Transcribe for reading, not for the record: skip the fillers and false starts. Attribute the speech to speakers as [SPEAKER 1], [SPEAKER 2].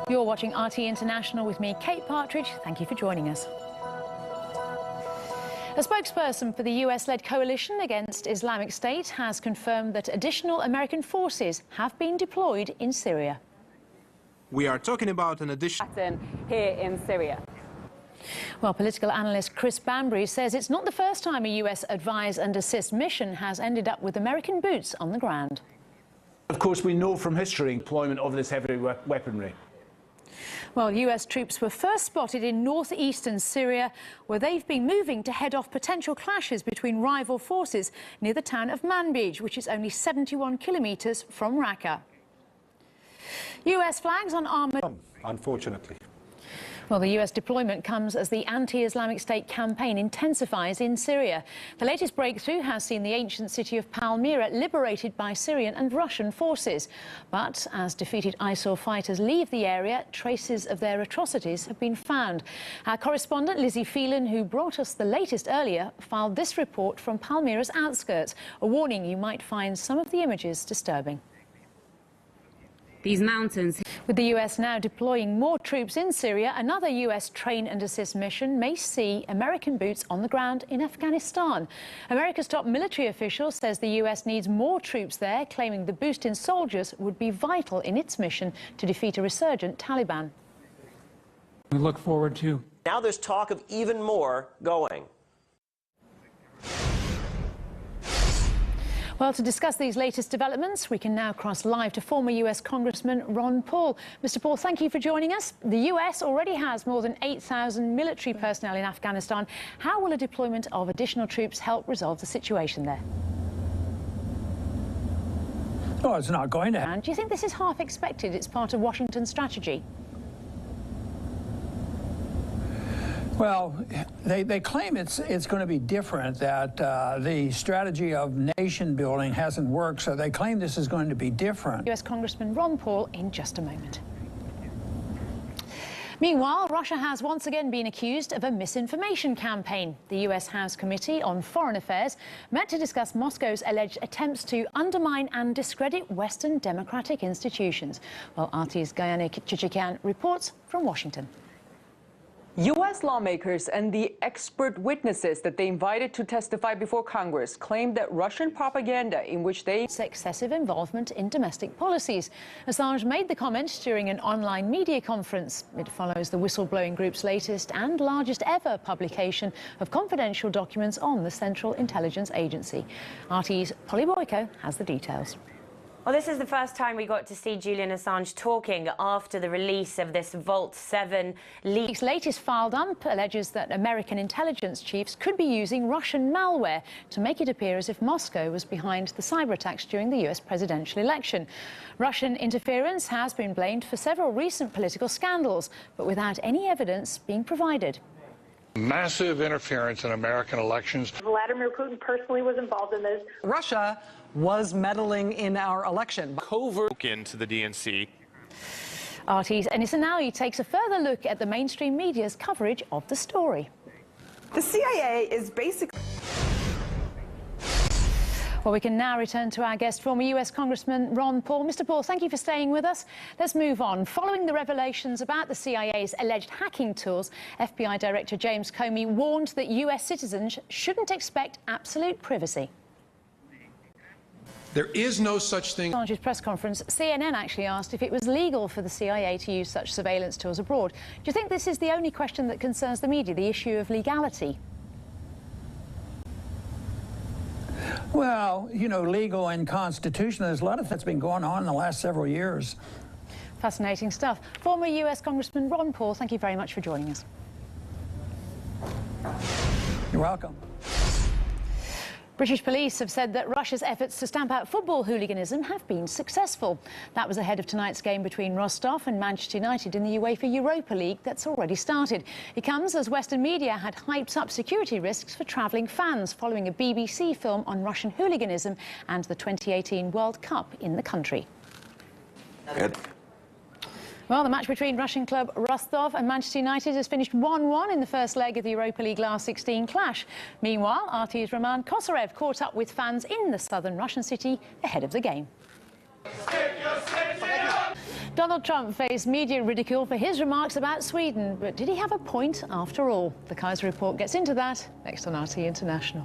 [SPEAKER 1] You're watching RT International with me, Kate Partridge. Thank you for joining us. A spokesperson for the US-led coalition against Islamic State has confirmed that additional American forces have been deployed in Syria.
[SPEAKER 2] We are talking about an addition
[SPEAKER 3] Satin here in Syria.
[SPEAKER 1] Well, political analyst Chris Banbury says it's not the first time a US advise and assist mission has ended up with American boots on the ground.
[SPEAKER 4] Of course, we know from history deployment of this heavy weaponry.
[SPEAKER 1] Well, US troops were first spotted in northeastern Syria, where they've been moving to head off potential clashes between rival forces near the town of Manbij, which is only 71 kilometres from Raqqa. US flags on armoured...
[SPEAKER 5] Unfortunately.
[SPEAKER 1] Well, the US deployment comes as the anti-Islamic State campaign intensifies in Syria. The latest breakthrough has seen the ancient city of Palmyra liberated by Syrian and Russian forces. But as defeated ISIL fighters leave the area, traces of their atrocities have been found. Our correspondent Lizzie Phelan, who brought us the latest earlier, filed this report from Palmyra's outskirts, a warning you might find some of the images disturbing.
[SPEAKER 6] These mountains.
[SPEAKER 1] With the US now deploying more troops in Syria, another US train and assist mission may see American boots on the ground in Afghanistan. America's top military official says the US needs more troops there, claiming the boost in soldiers would be vital in its mission to defeat a resurgent Taliban.
[SPEAKER 7] We look forward to.
[SPEAKER 8] Now there's talk of even more going.
[SPEAKER 1] Well, to discuss these latest developments, we can now cross live to former US Congressman Ron Paul. Mr. Paul, thank you for joining us. The US already has more than 8,000 military personnel in Afghanistan. How will a deployment of additional troops help resolve the situation there?
[SPEAKER 7] Oh, it's not going to happen.
[SPEAKER 1] And do you think this is half expected? It's part of Washington's strategy?
[SPEAKER 7] Well, they claim it's going to be different, that the strategy of nation building hasn't worked, so they claim this is going to be different.
[SPEAKER 1] US Congressman Ron Paul in just a moment. Meanwhile, Russia has once again been accused of a misinformation campaign. The US House Committee on Foreign Affairs met to discuss Moscow's alleged attempts to undermine and discredit Western democratic institutions. Well, RT's Gayane Chichikian reports from Washington.
[SPEAKER 3] U.S. lawmakers and the expert witnesses that they invited to testify before Congress claimed that Russian propaganda in which they...
[SPEAKER 1] excessive involvement in domestic policies. Assange made the comment during an online media conference. It follows the whistleblowing group's latest and largest ever publication of confidential documents on the Central Intelligence Agency. RT's Polly Boyko has the details.
[SPEAKER 6] Well, this is the first time we got to see Julian Assange talking after the release of this Vault 7 leak.
[SPEAKER 1] His latest file dump alleges that American intelligence chiefs could be using Russian malware to make it appear as if Moscow was behind the cyber attacks during the US presidential election. Russian interference has been blamed for several recent political scandals, but without any evidence being provided.
[SPEAKER 9] Massive interference in American elections.
[SPEAKER 10] Vladimir Putin personally was involved in this.
[SPEAKER 11] Russia was meddling in our election.
[SPEAKER 12] Covert into the DNC.
[SPEAKER 1] RT's Ennis Anawi takes a further look at the mainstream media's coverage of the story.
[SPEAKER 10] The CIA is basically...
[SPEAKER 1] Well, we can now return to our guest, former US Congressman Ron Paul. Mr. Paul, thank you for staying with us. Let's move on. Following the revelations about the CIA's alleged hacking tools, FBI Director James Comey warned that US citizens shouldn't expect absolute privacy.
[SPEAKER 2] There is no such thing.
[SPEAKER 1] Assange's press conference, CNN actually asked if it was legal for the CIA to use such surveillance tools abroad. Do you think this is the only question that concerns the media, the issue of legality?
[SPEAKER 7] Well, you know, legal and constitutional, there's a lot of that's been going on in the last several years.
[SPEAKER 1] Fascinating stuff. Former US Congressman Ron Paul, thank you very much for joining us.
[SPEAKER 7] You're welcome.
[SPEAKER 1] British police have said that Russia's efforts to stamp out football hooliganism have been successful. That was ahead of tonight's game between Rostov and Manchester United in the UEFA Europa League that's already started. It comes as Western media had hyped up security risks for travelling fans following a BBC film on Russian hooliganism and the 2018 World Cup in the country. Well, the match between Russian club Rostov and Manchester United has finished 1-1 in the first leg of the Europa League last 16 clash. Meanwhile, RT's Roman Kosarev caught up with fans in the southern Russian city ahead of the game. Donald Trump faced media ridicule for his remarks about Sweden, but did he have a point after all? The Kaiser Report gets into that next on RT International.